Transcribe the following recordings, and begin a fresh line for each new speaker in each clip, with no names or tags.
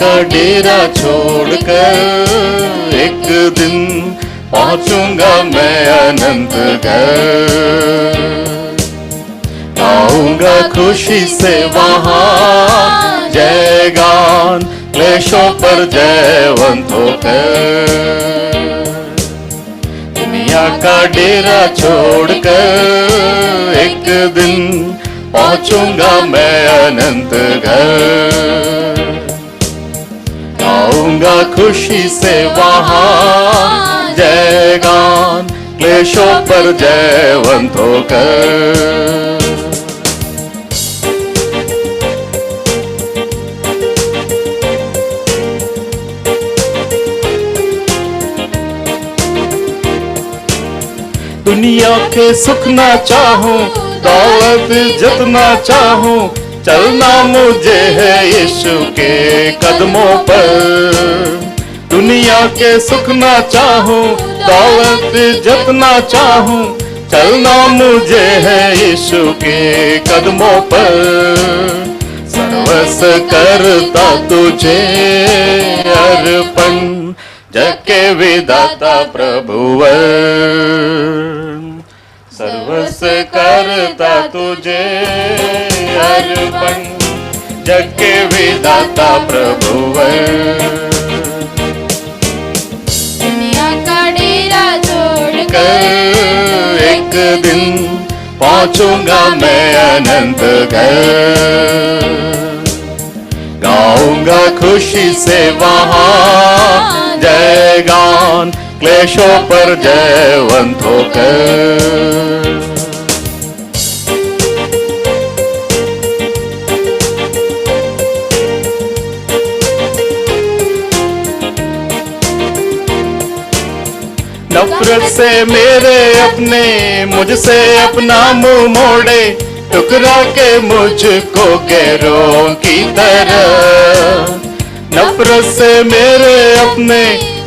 का डेरा छोड़कर एक दिन पहुंचूंगा मैं अनंत घर। गाऊंगा खुशी से वहां जय गान, क्लेशों पर जयवंत होकर। दुनिया का डेरा छोड़कर एक दिन पहुंचूंगा मैं अनंत घर। गाऊंगा खुशी से वहां जय गान, क्लेशों पर जयवंत होकर। दुनिया के सुख ना चाहूं, दौलत जितना चाहूं, चलना मुझे है यीशु के कदमों पर। दुनिया के सुख ना चाहूं, दौलत जितना चाहूं, चलना मुझे है यीशु के कदमों पर। सर्वस्व करता तुझे अर्पण, जग के विधाता प्रभुवर। सर्वस्व करता तुझे अर्पण, जग के विधाता प्रभुवर।
दुनिया का डेरा छोड़कर
एक दिन पहुंचूंगा मैं अनंत घर। गाऊंगा खुशी से वहां जय गान, क्लेशों पर जयवंत होकर। नफरत से मेरे अपने, मुझसे अपना मुंह मोड़े, टुकरा के मुझको गैरों की तरह। नफरत से मेरे अपने,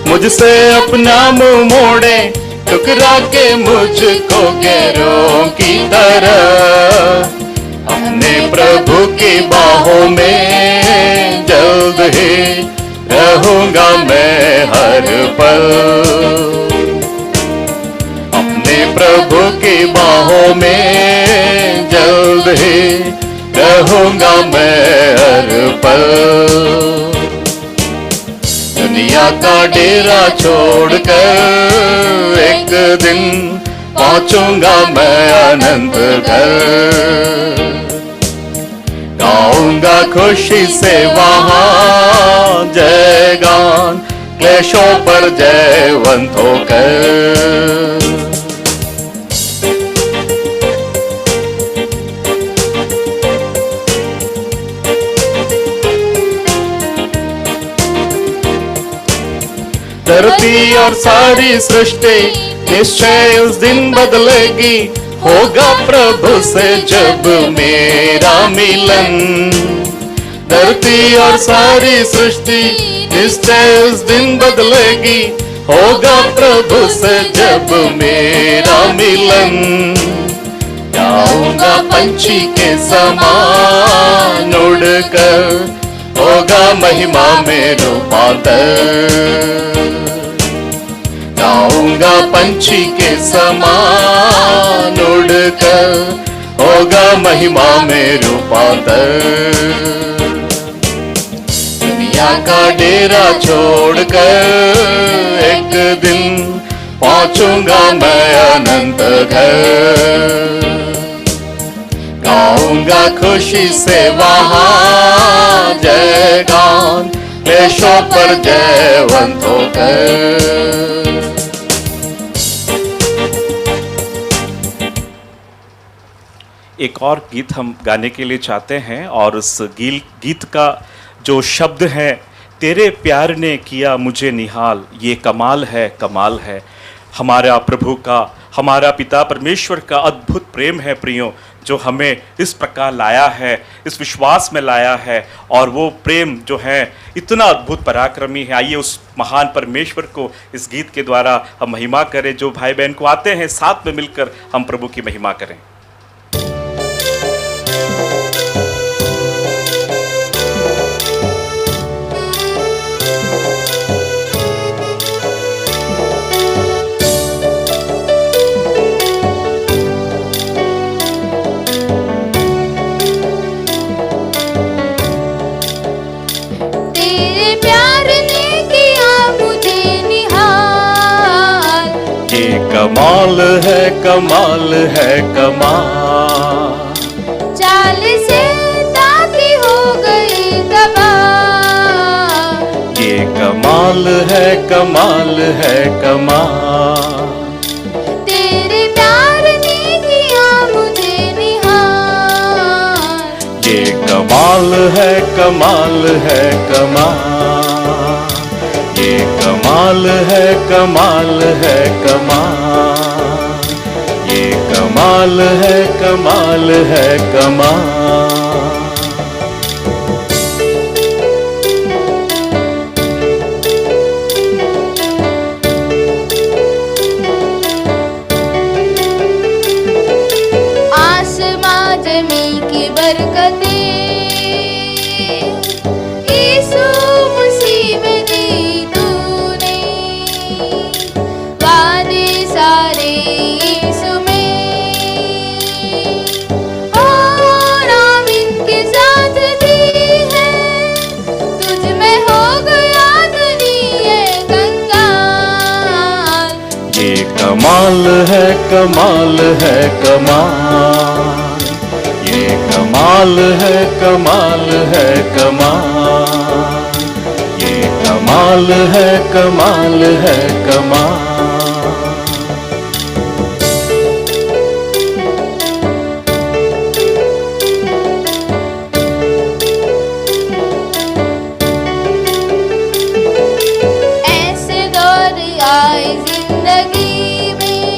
मुझसे अपना मुंह मोड़े, टुकरा के मुझको गैरों की तरह। अपने प्रभु की बाहों में जल्द ही रहूंगा मैं हर पल। अपने प्रभु की बाहों में जल्द ही रहूंगा मैं हर पल। दुनिया का डेरा छोड़कर एक दिन पहुंचूंगा मैं अनंत घर। गाऊंगा खुशी से वहां जय गान, क्लेशों पर जयवंत होकर। धरती और सारी सृष्टि निश्चय उस दिन बदलेगी, होगा प्रभु से जब मेरा मिलन। धरती और सारी सृष्टि निश्चय उस दिन बदलेगी, होगा प्रभु से जब मेरा मिलन। जाऊंगा पंछी के समान उड़कर, होगा महिमा में रूपांतर। जाऊंगा पंछी के समान उड़कर, होगा महिमा में रूपांतर। दुनिया का डेरा छोड़कर एक दिन पहुंचूंगा मैं अनंत घर। गाऊंगा खुशी से वहां जय गान, क्लेशों पर जयवंत होकर।
एक और गीत हम गाने के लिए चाहते हैं, और उस गीत का जो शब्द है, तेरे प्यार ने किया मुझे निहाल, ये कमाल है, कमाल है। हमारा प्रभु का, हमारा पिता परमेश्वर का अद्भुत प्रेम है प्रियों, जो हमें इस प्रकार लाया है, इस विश्वास में लाया है। और वो प्रेम जो है इतना अद्भुत पराक्रमी है। आइए उस महान परमेश्वर को इस गीत के द्वारा हम महिमा करें। जो भाई बहन को आते हैं, साथ में मिलकर हम प्रभु की महिमा करें।
प्यार ने किया मुझे निहाल।
ये कमाल है कमाल है कमाल।
चाल से ताकि हो गई तबाह।
ये कमाल है कमाल है कमाल।
तेरे प्यार ने किया मुझे निहाल।
ये कमाल है कमाल है कमाल। ये कमाल है कमाल है कमाल। ये कमाल है कमाल है कमाल।
आसमां जमी की बरकतें यीशु मसीह में दी तूने। वादे सारे यीशु में और आमीन के साथ दी है। तुझ में हो गया दुनिया कंगाल।
ये कमाल है कमाल है कमाल। ये कमाल है कमाल है कमाल। ये कमाल है कमाल है कमाल।
ऐसे दौर आए जिंदगी में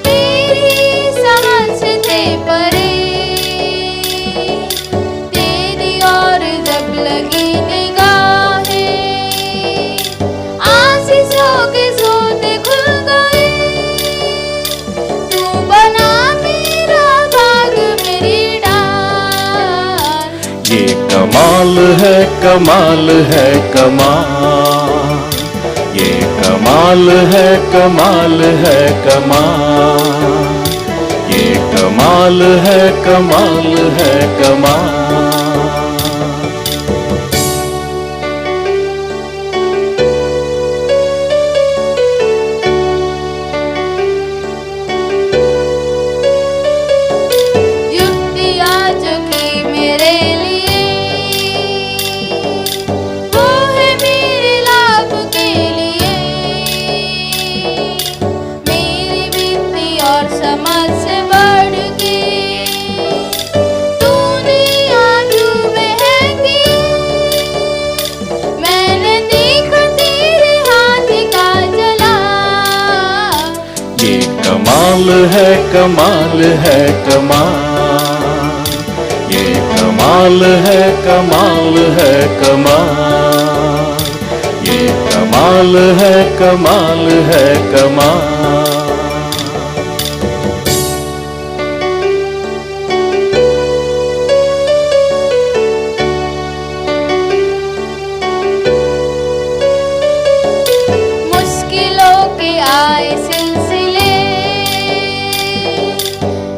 मेरी समझ से परे। तेरी और जब लगी निगाहें आशीषों के सोते खुल गए। तू बना मेरा भाग मेरी डाल।
ये कमाल है कमाल है कमाल। ये कमाल है कमाल है कमाल। ये कमाल है कमाल है कमाल।
युक्तियाँ जो की मेरे लिए वो है मेरे लाभ के लिए। मेरी वित्ती और समझ से बढ़ के तूने आजू में है कि मैंने देखा तेरे हाथ का जला।
ये कमाल है कमाल है कमाल। ये कमाल है कमाल है कमाल। ये कमाल है कमाल है कमाल।
मुश्किलों के आए सिलसिले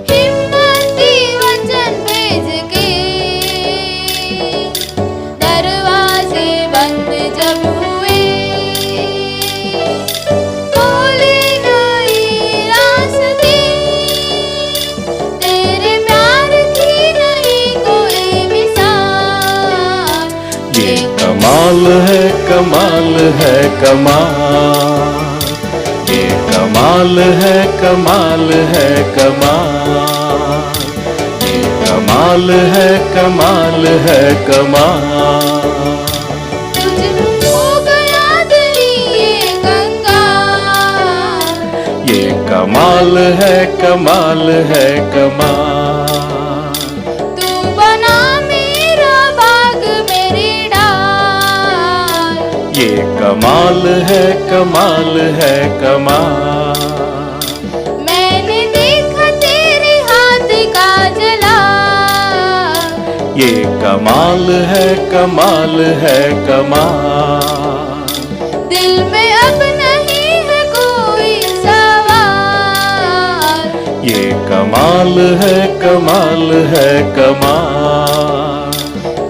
हिम्मती वचन भेज के। दरवाजे बंद जब हुए खोले नई रास्ते। तेरे प्यार की नहीं कोई मिसाल।
ये कमाल है कमाल है कमाल। ये कमाल है कमाल है कमाल। ये कमाल है कमाल है कमाल।
तुझ हो गया दिल ये कंगाल।
ये कमाल है कमाल है कमाल।
तू बना मेरा बाग मेरी डाल।
ये कमाल है कमाल है कमाल।
मैंने देखा तेरे हाथ का जला।
ये कमाल है कमाल है कमाल।
दिल में अब नहीं है कोई सवाल।
ये कमाल है कमाल है कमाल।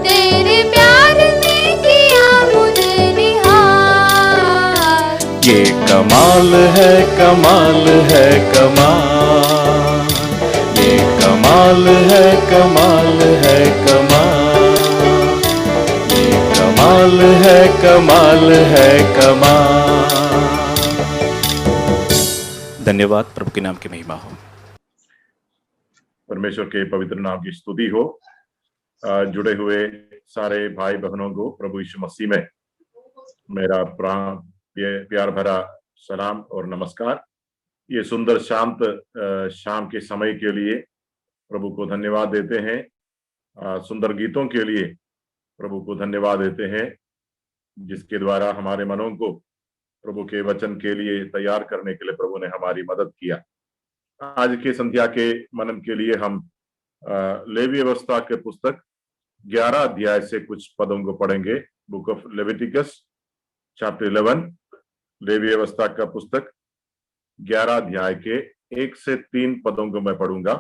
तेरे प्यार ने किया
ये कमाल है कमाल है कमाल, ये कमाल है कमाल है कमाल, ये कमाल है कमाल है कमाल। धन्यवाद। प्रभु के नाम की महिमा हो।
परमेश्वर के पवित्र नाम की स्तुति हो। जुड़े हुए सारे भाई बहनों को प्रभु यीशु मसीह में मेरा प्यार भरा सलाम और नमस्कार। ये सुंदर शांत शाम के समय के लिए प्रभु को धन्यवाद देते हैं। सुंदर गीतों के लिए प्रभु को धन्यवाद देते हैं, जिसके द्वारा हमारे मनों को प्रभु के वचन के लिए तैयार करने के लिए प्रभु ने हमारी मदद किया। आज के संध्या के मनन के लिए हम लेवी व्यवस्था के पुस्तक 11 अध्याय से कुछ पदों को पढ़ेंगे। बुक ऑफ लेविटिकस चैप्टर 11, लेवी व्यवस्था का पुस्तक 11 अध्याय के 1 से 3 पदों को मैं पढ़ूंगा।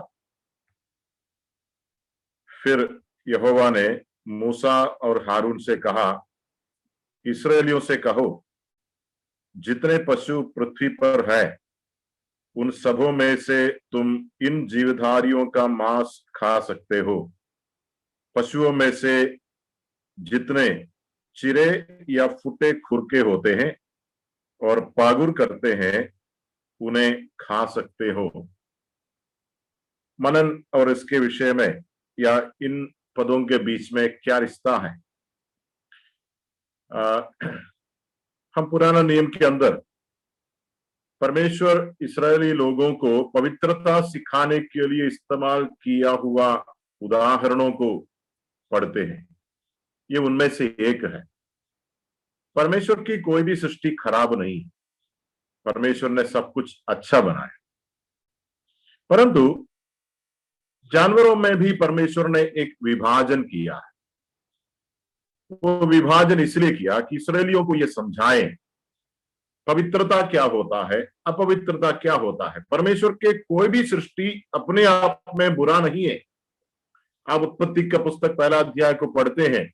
फिर यहोवा ने मूसा और हारून से कहा, इस्राएलियों से कहो, जितने पशु पृथ्वी पर है उन सबों में से तुम इन जीवधारियों का मांस खा सकते हो। पशुओं में से जितने चिरे या फुटे खुरके होते हैं और पागुर करते हैं उन्हें खा सकते हो। मनन और इसके विषय में या इन पदों के बीच में क्या रिश्ता है? हम पुराना नियम के अंदर परमेश्वर इस्राएली लोगों को पवित्रता सिखाने के लिए इस्तेमाल किया हुआ उदाहरणों को पढ़ते हैं। ये उनमें से एक है। परमेश्वर की कोई भी सृष्टि खराब नहीं, परमेश्वर ने सब कुछ अच्छा बनाया। परंतु जानवरों में भी परमेश्वर ने एक विभाजन किया है। वो विभाजन इसलिए किया कि इस्राएलियों को यह समझाए पवित्रता क्या होता है, अपवित्रता क्या होता है। परमेश्वर के कोई भी सृष्टि अपने आप में बुरा नहीं है। आप उत्पत्ति का पुस्तक 1 अध्याय को पढ़ते हैं,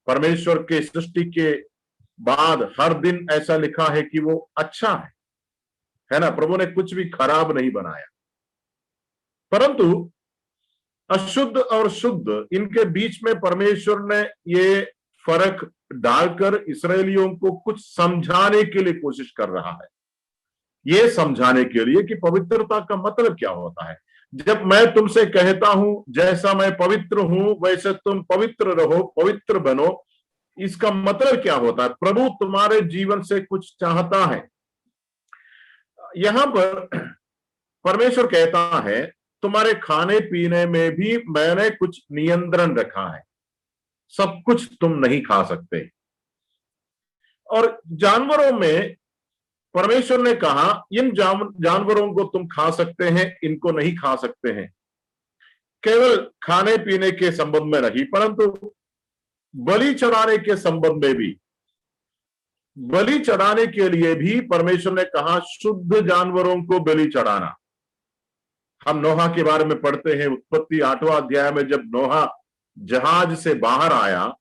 परमेश्वर के सृष्टि के बाद हर दिन ऐसा लिखा है कि वो अच्छा है ना। प्रभु ने कुछ भी खराब नहीं बनाया। परंतु अशुद्ध और शुद्ध, इनके बीच में परमेश्वर ने ये फर्क डालकर इस्राएलियों को कुछ समझाने के लिए कोशिश कर रहा है। ये समझाने के लिए कि पवित्रता का मतलब क्या होता है। जब मैं तुमसे कहता हूं जैसा मैं पवित्र हूं वैसे तुम पवित्र रहो, पवित्र बनो, इसका मतलब क्या होता है? प्रभु तुम्हारे जीवन से कुछ चाहता है। यहां पर परमेश्वर कहता है तुम्हारे खाने पीने में भी मैंने कुछ नियंत्रण रखा है, सब कुछ तुम नहीं खा सकते। और जानवरों में परमेश्वर ने कहा इन जानवरों को तुम खा सकते हैं, इनको नहीं खा सकते हैं। केवल खाने पीने के संबंध में नहीं, परंतु बलि चढ़ाने के संबंध में भी, बलि चढ़ाने के लिए भी परमेश्वर ने कहा शुद्ध जानवरों को बलि चढ़ाना। हम नोहा के बारे में पढ़ते हैं उत्पत्ति 8वां अध्याय में। जब नोहा जहाज से बाहर आया,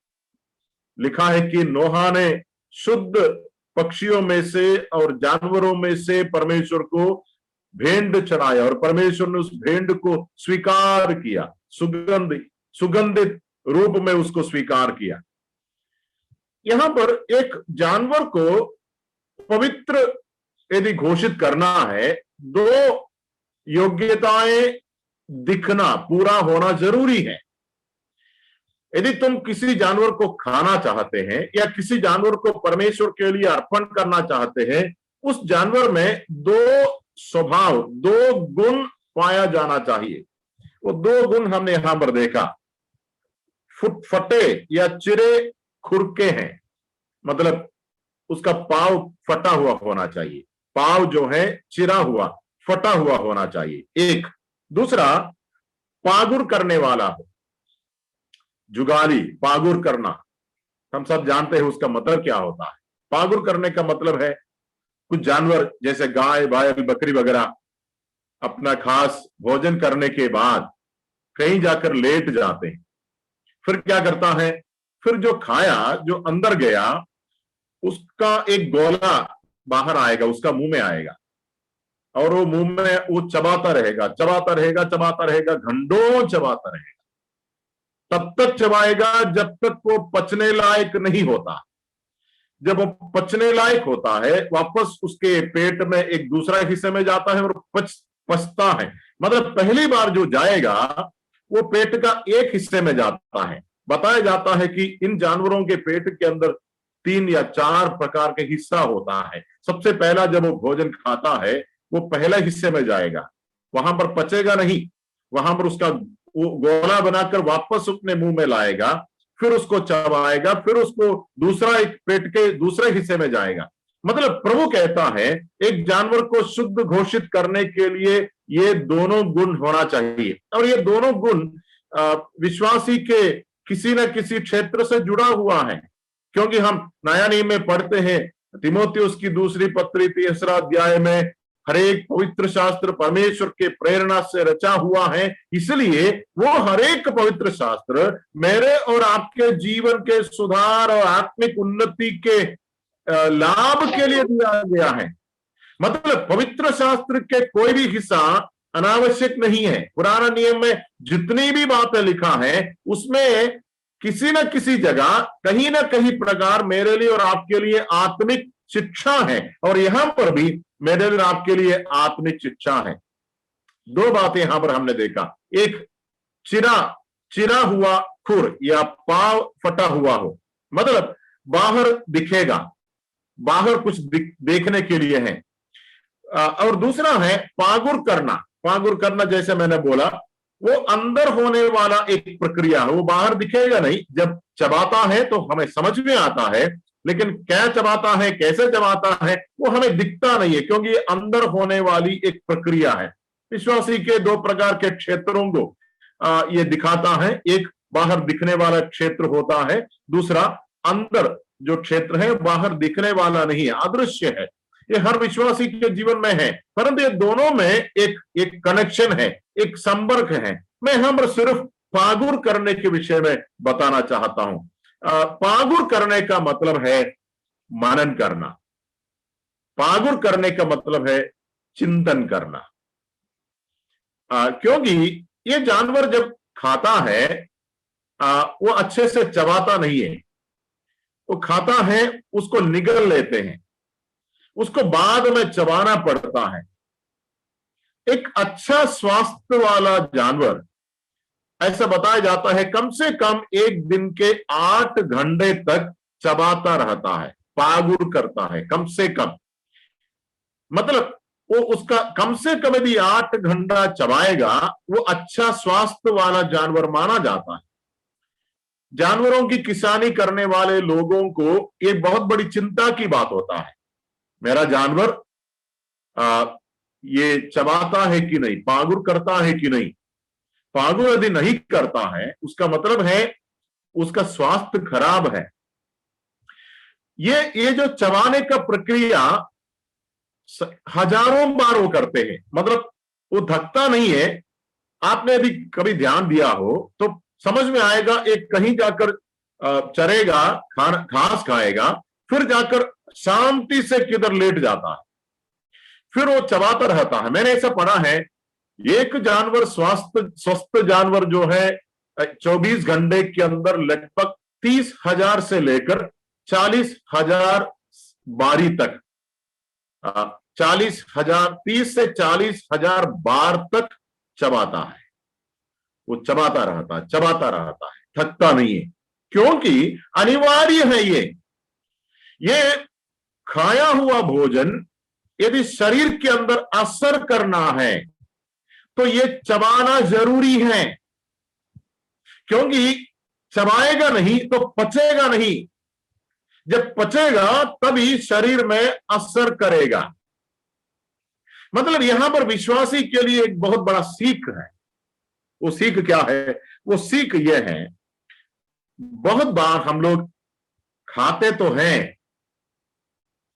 लिखा है कि नोहा ने शुद्ध पक्षियों में से और जानवरों में से परमेश्वर को भेंट चढ़ाया और परमेश्वर ने उस भेंट को स्वीकार किया, सुगंधित रूप में उसको स्वीकार किया। यहां पर एक जानवर को पवित्र यदि घोषित करना है, 2 योग्यताएं दिखना, पूरा होना जरूरी है। यदि तुम किसी जानवर को खाना चाहते हैं या किसी जानवर को परमेश्वर के लिए अर्पण करना चाहते हैं, उस जानवर में 2 स्वभाव, 2 गुण पाया जाना चाहिए। वो 2 गुण हमने यहां पर देखा। फटे या चिरे खुरके हैं, मतलब उसका पाव फटा हुआ होना चाहिए। पाव जो है चिरा हुआ, फटा हुआ होना चाहिए, एक। दूसरा, पागुर करने वाला हो। जुगाली, पागुर करना, हम सब जानते हैं उसका मतलब क्या होता है। पागुर करने का मतलब है कुछ जानवर जैसे गाय, बैल, बकरी वगैरह अपना खास भोजन करने के बाद कहीं जाकर लेट जाते हैं। फिर क्या करता है, फिर जो खाया, जो अंदर गया, उसका एक गोला बाहर आएगा, उसका मुंह में आएगा, और वो मुंह में वो चबाता रहेगा, चबाता रहेगा, चबाता रहेगा, घंटों चबाता रहेगा, तब तक चबाएगा जब तक वो पचने लायक नहीं होता। जब वो पचने लायक होता है, वापस उसके पेट में एक दूसरा हिस्से में जाता है और पचता है। मतलब पहली बार जो जाएगा वो पेट का एक हिस्से में जाता है। बताया जाता है कि इन जानवरों के पेट के अंदर 3 या 4 प्रकार के हिस्सा होता है। सबसे पहला जब वो भोजन खाता है वो पहले हिस्से में जाएगा, वहां पर पचेगा नहीं, वहां पर उसका वो गोला बनाकर वापस अपने मुंह में लाएगा, फिर उसको चबाएगा, फिर उसको दूसरा एक पेट के दूसरे हिस्से में जाएगा। मतलब प्रभु कहता है एक जानवर को शुद्ध घोषित करने के लिए ये दोनों गुण होना चाहिए, और ये दोनों गुण विश्वासी के किसी न किसी क्षेत्र से जुड़ा हुआ है। क्योंकि हम नया नियम में पढ़ते हैं, तीमुथियुस की दूसरी पत्री 3 अध्याय में, हर एक पवित्र शास्त्र परमेश्वर के प्रेरणा से रचा हुआ है, इसलिए वो हर एक पवित्र शास्त्र मेरे और आपके जीवन के सुधार और आत्मिक उन्नति के लाभ के लिए दिया गया है। मतलब पवित्र शास्त्र के कोई भी हिस्सा अनावश्यक नहीं है। पुराना नियम में जितनी भी बातें लिखा है उसमें किसी न किसी जगह कहीं ना कहीं प्रकार मेरे लिए और आपके लिए आत्मिक शिक्षा है, और यहां पर भी मेरे लिए आपके लिए आत्मिक शिक्षा है। 2 बातें यहां पर हमने देखा, एक चिरा हुआ खुर या पाव फटा हुआ हो, मतलब बाहर दिखेगा, बाहर कुछ देखने के लिए है, और दूसरा है पागुर करना। पागुर करना जैसे मैंने बोला वो अंदर होने वाला एक प्रक्रिया है, वो बाहर दिखेगा नहीं। जब चबाता है तो हमें समझ में आता है, लेकिन क्या चबाता है, कैसे चबाता है, वो हमें दिखता नहीं है, क्योंकि ये अंदर होने वाली एक प्रक्रिया है। विश्वासी के 2 प्रकार के क्षेत्रों को ये दिखाता है, एक बाहर दिखने वाला क्षेत्र होता है, दूसरा अंदर जो क्षेत्र है बाहर दिखने वाला नहीं है, अदृश्य है। ये हर विश्वासी के जीवन में है, परंतु ये दोनों में एक कनेक्शन है, एक संपर्क है। मैं यहाँ पर सिर्फ पागुर करने के विषय में बताना चाहता हूं। पागुर करने का मतलब है मनन करना, पागुर करने का मतलब है चिंतन करना। क्योंकि ये जानवर जब खाता है वो अच्छे से चबाता नहीं है, वो खाता है उसको निगल लेते हैं, उसको बाद में चबाना पड़ता है। एक अच्छा स्वास्थ्य वाला जानवर, ऐसा बताया जाता है, कम से कम एक दिन के 8 घंटे तक चबाता रहता है, पागुर करता है, कम से कम। मतलब वो उसका कम से कम यदि 8 घंटा चबाएगा वो अच्छा स्वास्थ्य वाला जानवर माना जाता है। जानवरों की किसानी करने वाले लोगों को ये बहुत बड़ी चिंता की बात होता है, मेरा जानवर ये चबाता है कि नहीं, पागुर करता है कि नहीं। पागुर यदि नहीं करता है उसका मतलब है उसका स्वास्थ्य खराब है। ये जो चबाने का प्रक्रिया हजारों बार वो करते हैं, मतलब वो थकता नहीं है। आपने यदि कभी ध्यान दिया हो तो समझ में आएगा, एक कहीं जाकर चरेगा, घास खाएगा, फिर जाकर शांति से किधर लेट जाता है, फिर वो चबाता रहता है। मैंने ऐसा पढ़ा है, एक जानवर स्वस्थ जानवर जो है 24 घंटे के अंदर लगभग 30,000 से लेकर 40,000 बारी तक 30 से 40,000 बार तक चबाता है। वो चबाता रहता है, थकता नहीं है, क्योंकि अनिवार्य है। ये खाया हुआ भोजन यदि शरीर के अंदर असर करना है तो ये चबाना जरूरी है, क्योंकि चबाएगा नहीं तो पचेगा नहीं। जब पचेगा तभी शरीर में असर करेगा। मतलब यहां पर विश्वासी के लिए एक बहुत बड़ा सीख है। वो सीख क्या है? वो सीख यह है, बहुत बार हम लोग खाते तो हैं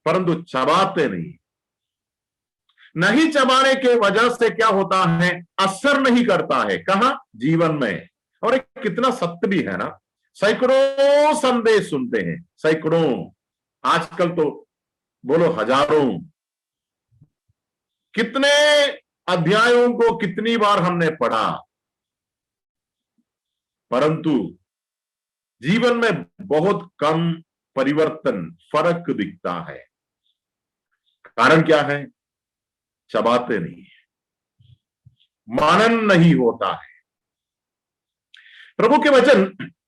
परंतु चबाते नहीं चबाने के वजह से क्या होता है, असर नहीं करता है। कहां? जीवन में। और एक कितना सत्य भी है ना, सैकड़ों संदेश सुनते हैं, सैकड़ों। आजकल तो बोलो हजारों, कितने अध्यायों को कितनी बार हमने पढ़ा, परंतु जीवन में बहुत कम परिवर्तन, फर्क दिखता है। कारण क्या है? चबाते नहीं, मनन नहीं होता है। प्रभु के वचन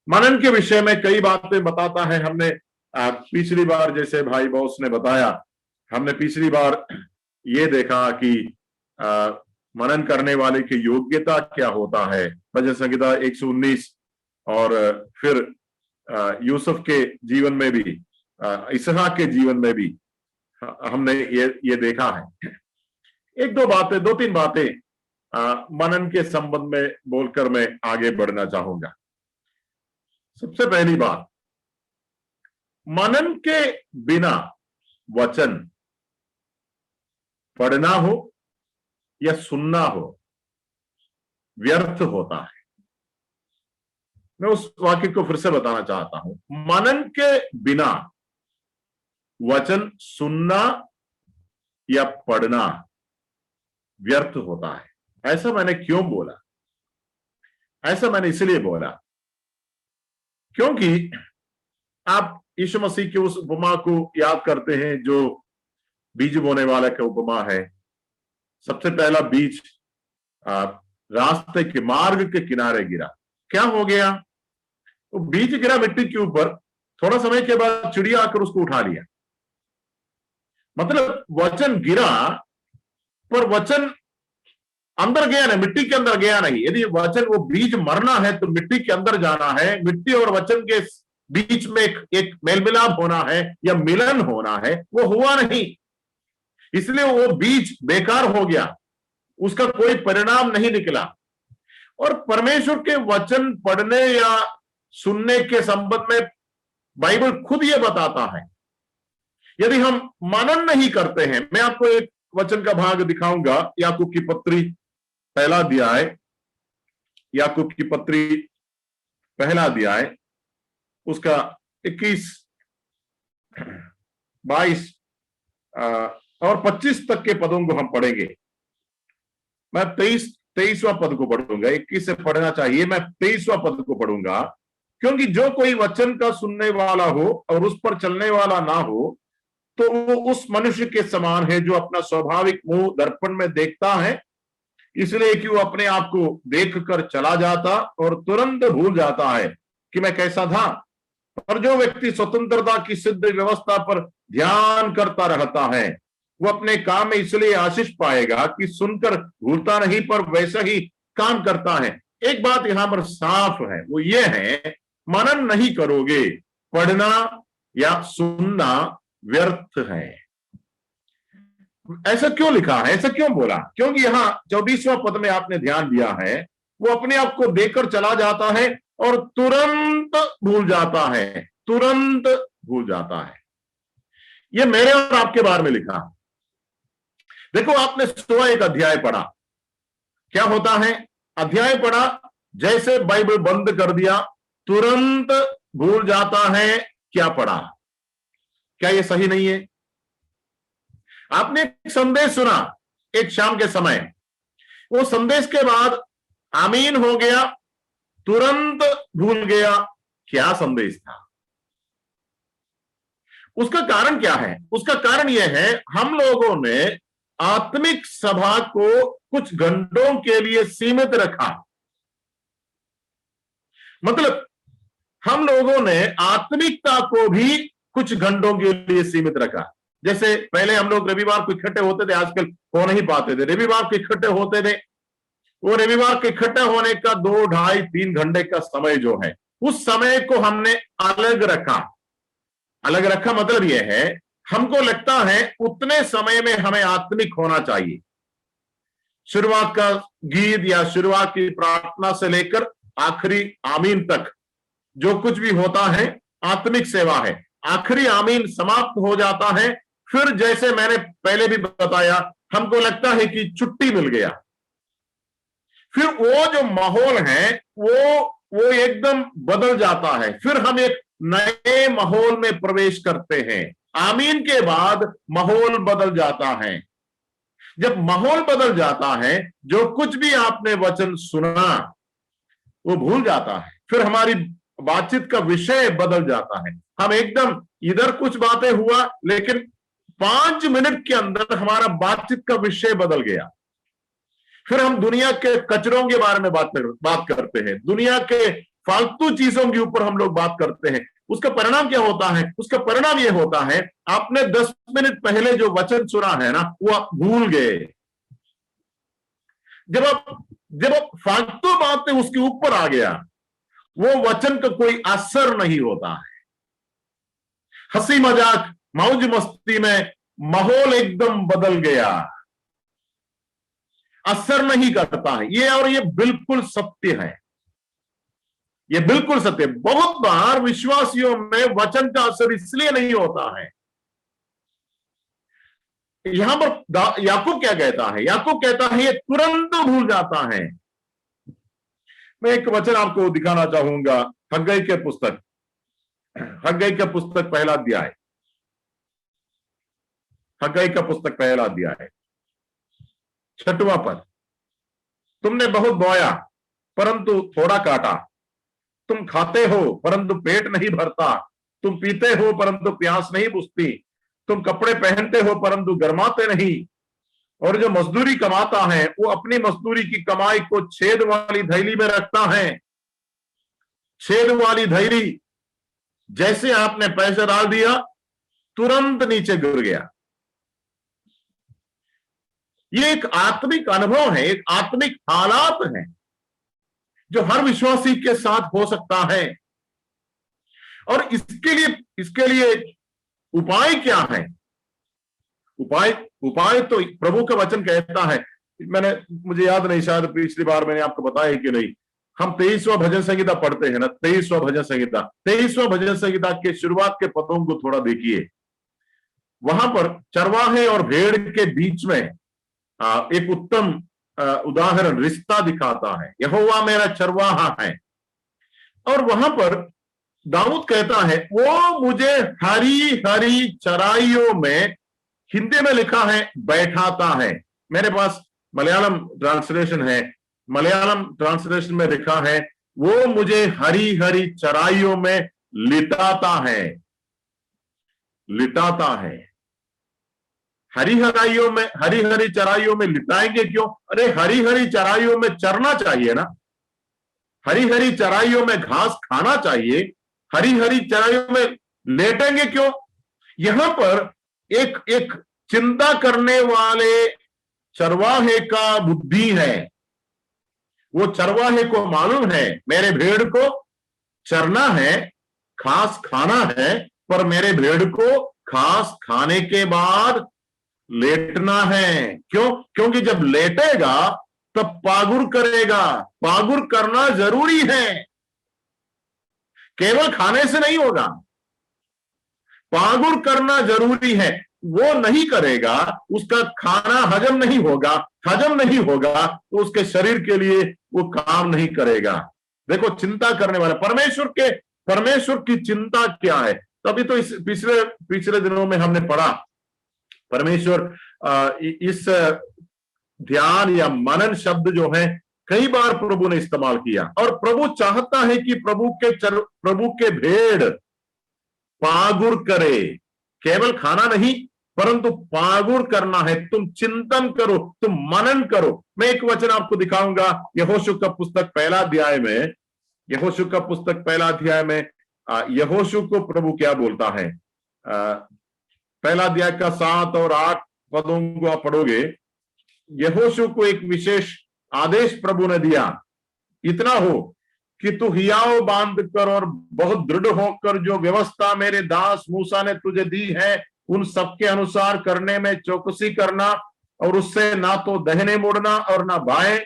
मनन के विषय में कई बातें बताता है। हमने पिछली बार, जैसे भाई बॉस ने बताया, हमने पिछली बार ये देखा कि मनन करने वाले की योग्यता क्या होता है। भजन संहिता 119, और फिर यूसुफ के जीवन में भी, इसहाक के जीवन में भी हमने ये देखा है। एक दो बातें, दो तीन बातें मनन के संबंध में बोलकर मैं आगे बढ़ना चाहूंगा। सबसे पहली बात, मनन के बिना वचन पढ़ना हो या सुनना हो व्यर्थ होता है। मैं उस वाक्य को फिर से बताना चाहता हूं। मनन के बिना वचन सुनना या पढ़ना व्यर्थ होता है। ऐसा मैंने क्यों बोला? ऐसा मैंने इसलिए बोला क्योंकि आप यीशु मसीह के उस उपमा को याद करते हैं जो बीज बोने वाले का उपमा है। सबसे पहला बीज रास्ते के, मार्ग के किनारे गिरा। क्या हो गया? वो बीज गिरा मिट्टी के ऊपर, थोड़ा समय के बाद चिड़िया आकर उसको उठा लिया। मतलब वचन गिरा, पर वचन अंदर गया नहीं, मिट्टी के अंदर गया नहीं। यदि वचन, वो बीज मरना है तो मिट्टी के अंदर जाना है। मिट्टी और वचन के बीच में एक मेलमिलाप होना है या मिलन होना है, वो हुआ नहीं। इसलिए वो बीज बेकार हो गया, उसका कोई परिणाम नहीं निकला। और परमेश्वर के वचन पढ़ने या सुनने के संबंध में बाइबल खुद ये बताता है, यदि हम मनन नहीं करते हैं। मैं आपको एक वचन का भाग दिखाऊंगा, याकूब की पत्री पहला अध्याय, याकूब की पत्री पहला अध्याय, उसका 21, 22 और 25 तक के पदों को हम पढ़ेंगे। मैं 23वां पद को पढ़ूंगा। 21 से पढ़ना चाहिए, मैं 23वां पद को पढ़ूंगा। क्योंकि जो कोई वचन का सुनने वाला हो और उस पर चलने वाला ना हो, तो वो उस मनुष्य के समान है जो अपना स्वाभाविक मुंह दर्पण में देखता है, इसलिए कि वो अपने आप को देखकर चला जाता और तुरंत भूल जाता है कि मैं कैसा था। और जो व्यक्ति स्वतंत्रता की सिद्ध व्यवस्था पर ध्यान करता रहता है, वो अपने काम में इसलिए आशीष पाएगा कि सुनकर भूलता नहीं, पर वैसा ही काम करता है। एक बात यहां पर साफ है, वो ये है, मनन नहीं करोगे, पढ़ना या सुनना व्यर्थ है। ऐसा क्यों लिखा है, ऐसा क्यों बोला? क्योंकि यहां 24वां पद में आपने ध्यान दिया है, वो अपने आप को देखकर चला जाता है और तुरंत भूल जाता है, तुरंत भूल जाता है। ये मेरे और आपके बारे में लिखा। देखो, आपने 1 अध्याय पढ़ा, क्या होता है? अध्याय पढ़ा, जैसे बाइबल बंद कर दिया तुरंत भूल जाता है क्या पढ़ा। क्या ये सही नहीं है? आपने एक संदेश सुना एक शाम के समय, वो संदेश के बाद आमीन हो गया, तुरंत भूल गया क्या संदेश था। उसका कारण क्या है? उसका कारण यह है, हम लोगों ने आत्मिक सभा को कुछ घंटों के लिए सीमित रखा। मतलब हम लोगों ने आत्मिकता को भी कुछ घंटों के लिए सीमित रखा। जैसे पहले हम लोग रविवार को इकट्ठे होते थे, आजकल हो नहीं पाते थे। रविवार को इकट्ठे होते थे, वो रविवार के इकट्ठे होने का 2, 2.5, 3 घंटे का समय जो है, उस समय को हमने अलग रखा। अलग रखा मतलब यह है, हमको लगता है उतने समय में हमें आत्मिक होना चाहिए। शुरुआत का गीत या शुरुआत की प्रार्थना से लेकर आखिरी आमीन तक जो कुछ भी होता है आत्मिक सेवा है। आखिरी आमीन समाप्त हो जाता है, फिर जैसे मैंने पहले भी बताया, हमको लगता है कि छुट्टी मिल गया। फिर वो जो माहौल है वो एकदम बदल जाता है। फिर हम एक नए माहौल में प्रवेश करते हैं। आमीन के बाद माहौल बदल जाता है। जब माहौल बदल जाता है, जो कुछ भी आपने वचन सुना वो भूल जाता है, फिर हमारी बातचीत का विषय बदल जाता है। हम एकदम इधर कुछ बातें हुआ, लेकिन 5 मिनट के अंदर हमारा बातचीत का विषय बदल गया। फिर हम दुनिया के कचरों के बारे में बात करते हैं, दुनिया के फालतू चीजों के ऊपर हम लोग बात करते हैं। उसका परिणाम क्या होता है? उसका परिणाम यह होता है, आपने 10 मिनट पहले जो वचन सुना है ना, वो आप भूल गए। जब आप फालतू बातें उसके ऊपर आ गया, वो वचन का कोई असर नहीं होता है। हंसी मजाक मौज मस्ती में माहौल एकदम बदल गया, असर नहीं करता है ये। और ये बिल्कुल सत्य है, ये बिल्कुल सत्य। बहुत बार विश्वासियों में वचन का असर इसलिए नहीं होता है। यहां पर याकूब क्या कहता है? याकूब कहता है ये तुरंत भूल जाता है। मैं एक वचन आपको दिखाना चाहूंगा, हग्गई के पुस्तक, हग्गई का पुस्तक पहला अध्याय, हग्गई का पुस्तक पहला अध्याय 6वां पद। तुमने बहुत बोया परंतु थोड़ा काटा, तुम खाते हो परंतु पेट नहीं भरता, तुम पीते हो परंतु प्यास नहीं बुझती, तुम कपड़े पहनते हो परंतु गर्माते नहीं। और जो मजदूरी कमाता है वो अपनी मजदूरी की कमाई को छेद वाली थैली में रखता है। छेद वाली थैली, जैसे आपने पैसा डाल दिया तुरंत नीचे गिर गया। ये एक आत्मिक अनुभव है, एक आत्मिक हालात है जो हर विश्वासी के साथ हो सकता है। और इसके लिए उपाय क्या है? उपाय तो प्रभु का वचन कहता है। मुझे याद नहीं, शायद पिछली बार मैंने आपको बताया कि नहीं, हम 23वां भजन संहिता पढ़ते हैं ना, 23वां भजन संहिता, 23वां भजन संहिता के शुरुआत के पदों को थोड़ा देखिए। वहां पर चरवाहे और भेड़ के बीच में एक उत्तम उदाहरण, रिश्ता दिखाता है। यहोवा मेरा चरवाहा है। और वहां पर दाऊद कहता है वो मुझे हरी हरी चराइयों में, हिंदी में लिखा है बैठाता है। मेरे पास मलयालम ट्रांसलेशन है, मलयालम ट्रांसलेशन में लिखा है वो मुझे हरी हरी चराइयों में लिटाता है, लिटाता है। हरी हरी चराइयों में लिटाएंगे क्यों? अरे हरी हरी चराइयों में चरना चाहिए ना, हरी हरी चराइयों में घास खाना चाहिए, हरी हरी चराइयों में लेटेंगे क्यों? यहां पर एक चिंता करने वाले चरवाहे का बुद्धि है। वो चरवाहे को मालूम है मेरे भेड़ को चरना है, घास खाना है, पर मेरे भेड़ को घास खाने के बाद लेटना है। क्यों? क्योंकि जब लेटेगा तब पागुर करेगा। पागुर करना जरूरी है, केवल खाने से नहीं होगा, पागुर करना जरूरी है। वो नहीं करेगा, उसका खाना हजम नहीं होगा, हजम नहीं होगा तो उसके शरीर के लिए वो काम नहीं करेगा। देखो, चिंता करने वाला परमेश्वर की चिंता क्या है? तभी तो इस पिछले दिनों में हमने पढ़ा, परमेश्वर इस ध्यान या मनन शब्द जो है कई बार प्रभु ने इस्तेमाल किया। और प्रभु चाहता है कि प्रभु के भेड़ पागुर करे, केवल खाना नहीं परंतु पागुर करना है। तुम चिंतन करो, तुम मनन करो। मैं एक वचन आपको दिखाऊंगा, यहोशू का पुस्तक पहला अध्याय में, यहोशू का पुस्तक पहला अध्याय में यहोशू को प्रभु क्या बोलता है। पहला अध्याय का 7 और 8 पदों को आप पढ़ोगे। यहोशू को एक विशेष आदेश प्रभु ने दिया, इतना हो कि तू हियाव बांध कर और बहुत दृढ़ होकर जो व्यवस्था मेरे दास मूसा ने तुझे दी है उन सबके अनुसार करने में चौकसी करना, और उससे ना तो दाहिने मुड़ना और ना बाएं।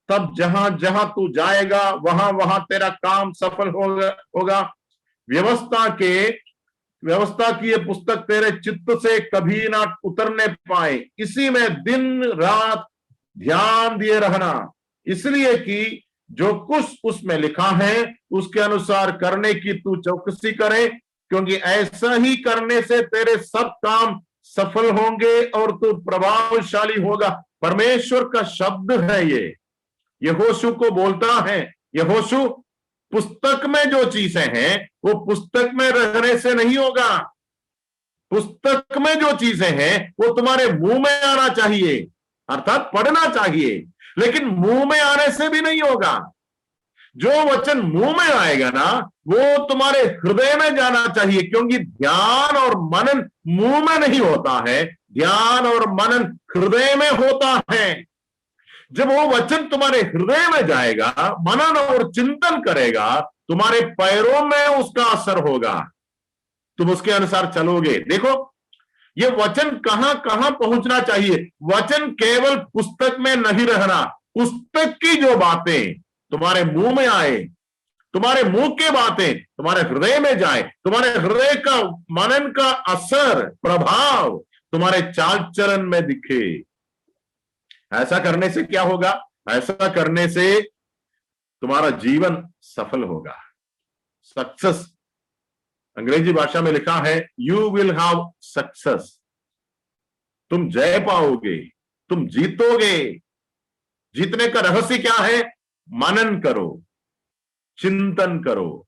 तब जहां जहां तू जाएगा वहां वहां तेरा काम सफल होगा। व्यवस्था की ये पुस्तक तेरे चित्त से कभी ना उतरने पाए, इसी में दिन रात ध्यान दिए रहना, इसलिए कि जो कुछ उसमें लिखा है उसके अनुसार करने की तू चौकसी करे, क्योंकि ऐसा ही करने से तेरे सब काम सफल होंगे और तू प्रभावशाली होगा। परमेश्वर का शब्द है ये, यहोशू को बोलता है। यहोशू, पुस्तक में जो चीजें हैं वो पुस्तक में रहने से नहीं होगा। पुस्तक में जो चीजें हैं वो तुम्हारे मुंह में आना चाहिए, अर्थात पढ़ना चाहिए, लेकिन मुंह में आने से भी नहीं होगा। जो वचन मुंह में आएगा ना वो तुम्हारे हृदय में जाना चाहिए, क्योंकि ध्यान और मनन मुंह में नहीं होता है, ध्यान और मनन हृदय में होता है। जब वो वचन तुम्हारे हृदय में जाएगा, मनन और चिंतन करेगा, तुम्हारे पैरों में उसका असर होगा, तुम उसके अनुसार चलोगे। देखो ये वचन कहां कहां पहुंचना चाहिए। वचन केवल पुस्तक में नहीं रहना, पुस्तक की जो बातें तुम्हारे मुंह में आए, तुम्हारे मुंह की बातें तुम्हारे हृदय में जाए, तुम्हारे हृदय का मनन का असर, प्रभाव तुम्हारे चाल चलन में दिखे। ऐसा करने से क्या होगा? ऐसा करने से तुम्हारा जीवन सफल होगा। सक्सेस अंग्रेजी भाषा में लिखा है यू विल हैव सक्सेस। तुम जय पाओगे, तुम जीतोगे। जीतने का रहस्य क्या है? मनन करो, चिंतन करो।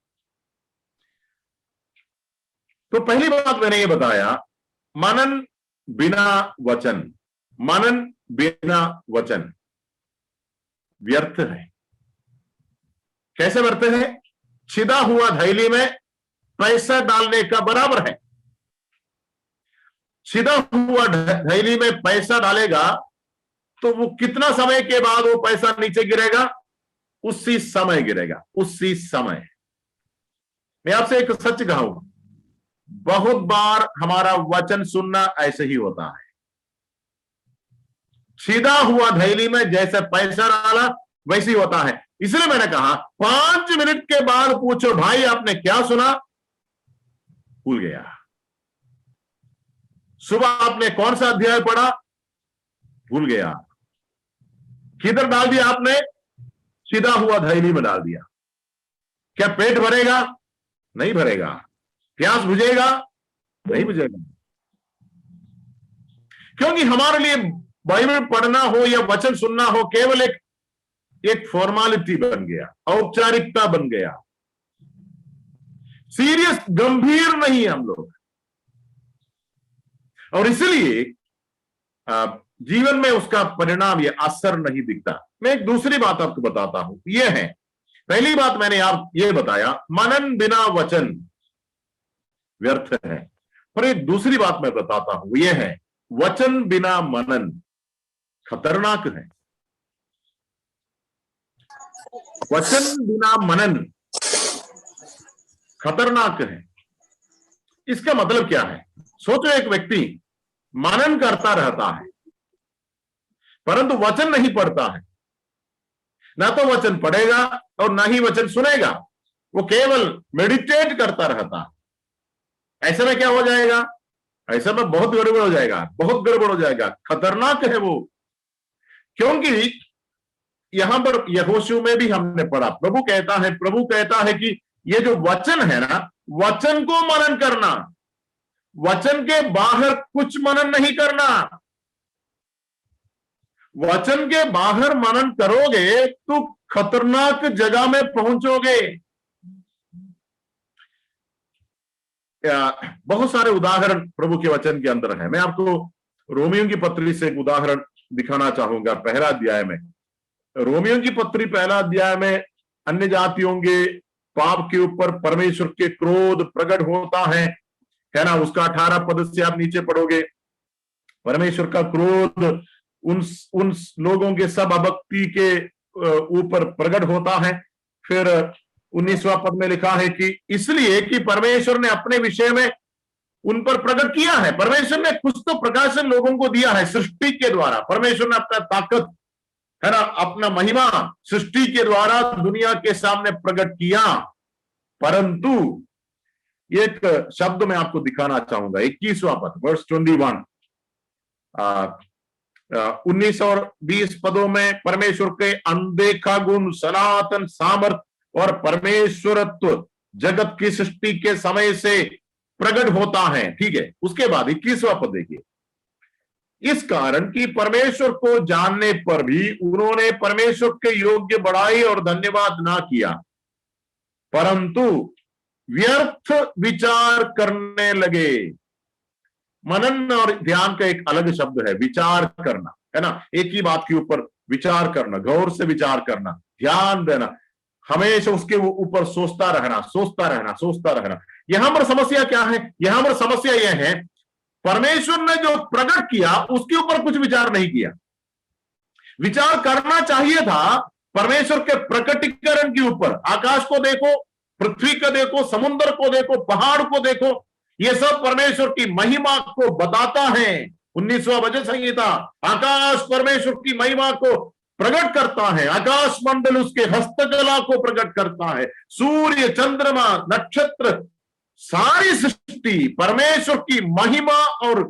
तो पहली बात मैंने ये बताया, मनन बिना वचन, मनन बिना वचन व्यर्थ है। कैसे व्यर्थ है? छिदा हुआ थैली में पैसा डालने का बराबर है। छिदा हुआ थैली में पैसा डालेगा तो वो कितना समय के बाद वो पैसा नीचे गिरेगा? उसी समय गिरेगा, उसी समय। मैं आपसे एक सच कहूं, बहुत बार हमारा वचन सुनना ऐसे ही होता है। छिदा हुआ थैली में जैसे पैसा डाला वैसे ही होता है। इसलिए मैंने कहा 5 मिनट के बाद पूछो भाई आपने क्या सुना? भूल गया। सुबह आपने कौन सा अध्याय पढ़ा? भूल गया। किधर डाल दिया आपने? सीधा हुआ थैली में डाल दिया। क्या पेट भरेगा? नहीं भरेगा। प्यास बुझेगा? नहीं बुझेगा। क्योंकि हमारे लिए बाइबल पढ़ना हो या वचन सुनना हो केवल एक फॉर्मालिटी बन गया, औपचारिकता बन गया। सीरियस, गंभीर नहीं हम लोग। और इसलिए जीवन में उसका परिणाम या असर नहीं दिखता। मैं एक दूसरी बात आपको बताता हूं, यह है, पहली बात मैंने आप ये बताया, मनन बिना वचन व्यर्थ है। पर एक दूसरी बात मैं बताता हूं, यह है, वचन बिना मनन खतरनाक है। वचन बिना मनन खतरनाक है। इसका मतलब क्या है? सोचो, एक व्यक्ति मनन करता रहता है परंतु वचन नहीं पढ़ता है। ना तो वचन पढ़ेगा और ना ही वचन सुनेगा, वो केवल मेडिटेट करता रहता है। ऐसे में क्या हो जाएगा? ऐसे में बहुत गड़बड़ हो जाएगा, बहुत गड़बड़ हो जाएगा। खतरनाक है वो। क्योंकि यहां पर यहोशू में भी हमने पढ़ा, प्रभु कहता है कि ये जो वचन है ना, वचन को मनन करना, वचन के बाहर कुछ मनन नहीं करना। वचन के बाहर मनन करोगे तो खतरनाक जगह में पहुंचोगे। बहुत सारे उदाहरण प्रभु के वचन के अंदर है। मैं आपको रोमियो की पत्री से एक उदाहरण दिखाना चाहूंगा। पहला अध्याय में, रोमियो की पत्री पहला अध्याय में, अन्य जातियों के पाप के ऊपर परमेश्वर के क्रोध प्रकट होता है ना। उसका 18 पद से आप नीचे पढ़ोगे, परमेश्वर का क्रोध उन लोगों के सब अभक्ति के ऊपर प्रकट होता है। फिर 19वां पद में लिखा है कि इसलिए कि परमेश्वर ने अपने विषय में उन पर प्रकट किया है। परमेश्वर ने कुछ तो प्रकाशन लोगों को दिया है सृष्टि के द्वारा। परमेश्वर ने अपना ताकत है ना, अपना महिमा सृष्टि के द्वारा दुनिया के सामने प्रकट किया। परंतु एक शब्द मैं आपको दिखाना चाहूंगा, 21वां पद, वर्स 21, 19 और 20 पदों में परमेश्वर के अनदेखा गुण, सनातन सामर्थ और परमेश्वरत्व जगत की सृष्टि के समय से प्रकट होता है। ठीक है, उसके बाद 21वां पद देखिए, इस कारण कि परमेश्वर को जानने पर भी उन्होंने परमेश्वर के योग्य बड़ाई और धन्यवाद ना किया, परंतु व्यर्थ विचार करने लगे। मनन और ध्यान का एक अलग शब्द है, विचार करना, है ना, एक ही बात के ऊपर विचार करना, गौर से विचार करना, ध्यान देना, हमेशा उसके ऊपर सोचता रहना, सोचता रहना, सोचता रहना। यहां पर समस्या क्या है? यहां पर समस्या यह है, परमेश्वर ने जो प्रकट किया उसके ऊपर कुछ विचार नहीं किया। विचार करना चाहिए था परमेश्वर के प्रकटीकरण के ऊपर। आकाश को देखो, पृथ्वी को देखो, समुद्र को देखो, पहाड़ को देखो, ये सब परमेश्वर की महिमा को बताता है। 19वां भजन संहिता, आकाश परमेश्वर की महिमा को प्रकट करता है, आकाश मंडल उसके हस्तकला को प्रकट करता है, सूर्य, चंद्रमा, नक्षत्र, सारी सृष्टि परमेश्वर की महिमा और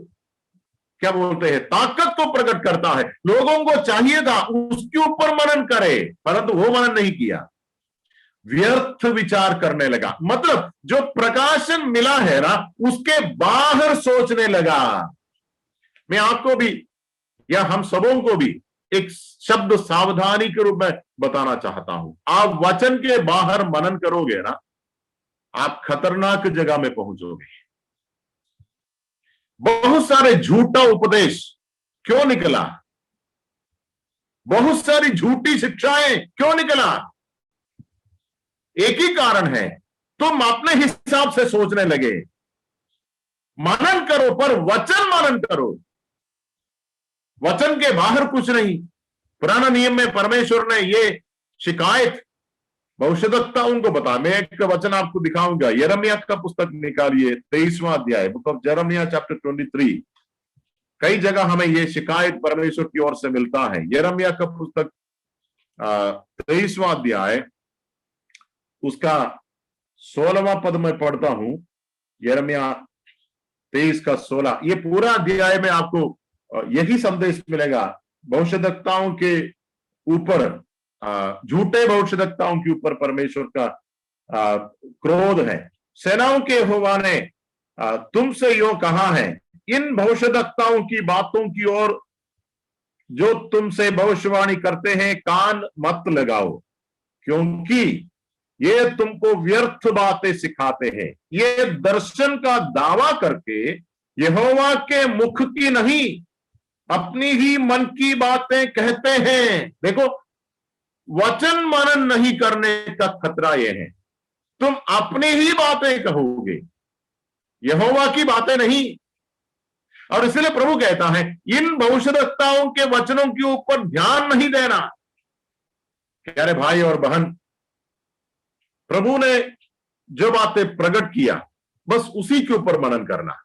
क्या बोलते हैं, ताकत को प्रकट करता है। लोगों को चाहिए था उसके ऊपर मनन करे, परंतु वो मनन नहीं किया, व्यर्थ विचार करने लगा। मतलब जो प्रकाशन मिला है ना, उसके बाहर सोचने लगा। मैं आपको भी या हम सबों को भी एक शब्द सावधानी के रूप में बताना चाहता हूं। आप वचन के बाहर मनन करोगे ना, आप खतरनाक जगह में पहुंचोगे। बहुत सारे झूठा उपदेश क्यों निकला? बहुत सारी झूठी शिक्षाएं क्यों निकला? एक ही कारण है, तुम अपने हिसाब से सोचने लगे। मनन करो, पर वचन मनन करो, वचन के बाहर कुछ नहीं। पुराना नियम में परमेश्वर ने ये शिकायत भविष्यद्वक्ताओं को बता। मैं एक वचन आपको दिखाऊंगा, यिर्मयाह का पुस्तक निकालिए, 23वां अध्याय, बुक ऑफ यिर्मयाह चैप्टर 23। कई जगह हमें यह शिकायत परमेश्वर की ओर से मिलता है। यिर्मयाह का पुस्तक 23वां अध्याय, उसका 16वां पद में पढ़ता हूं। यिर्मयाह 23 का 16, ये पूरा अध्याय में आपको यही संदेश मिलेगा। भविष्यद्वक्ताओं के ऊपर, झूठे भविष्यद्वक्ताओं के ऊपर परमेश्वर का क्रोध है। सेनाओं के यहोवा ने तुमसे यो कहा है, इन भविष्यद्वक्ताओं की बातों की ओर जो तुमसे भविष्यवाणी करते हैं कान मत लगाओ, क्योंकि ये तुमको व्यर्थ बातें सिखाते हैं। ये दर्शन का दावा करके यहोवा के मुख की नहीं, अपनी ही मन की बातें कहते हैं। देखो, वचन मनन नहीं करने का खतरा यह है, तुम अपनी ही बातें कहोगे, यहोवा की बातें नहीं। और इसलिए प्रभु कहता है, इन भविष्यद्वक्ताओं के वचनों के ऊपर ध्यान नहीं देना। प्यारे भाई और बहन, प्रभु ने जो बातें प्रकट किया बस उसी के ऊपर मनन करना,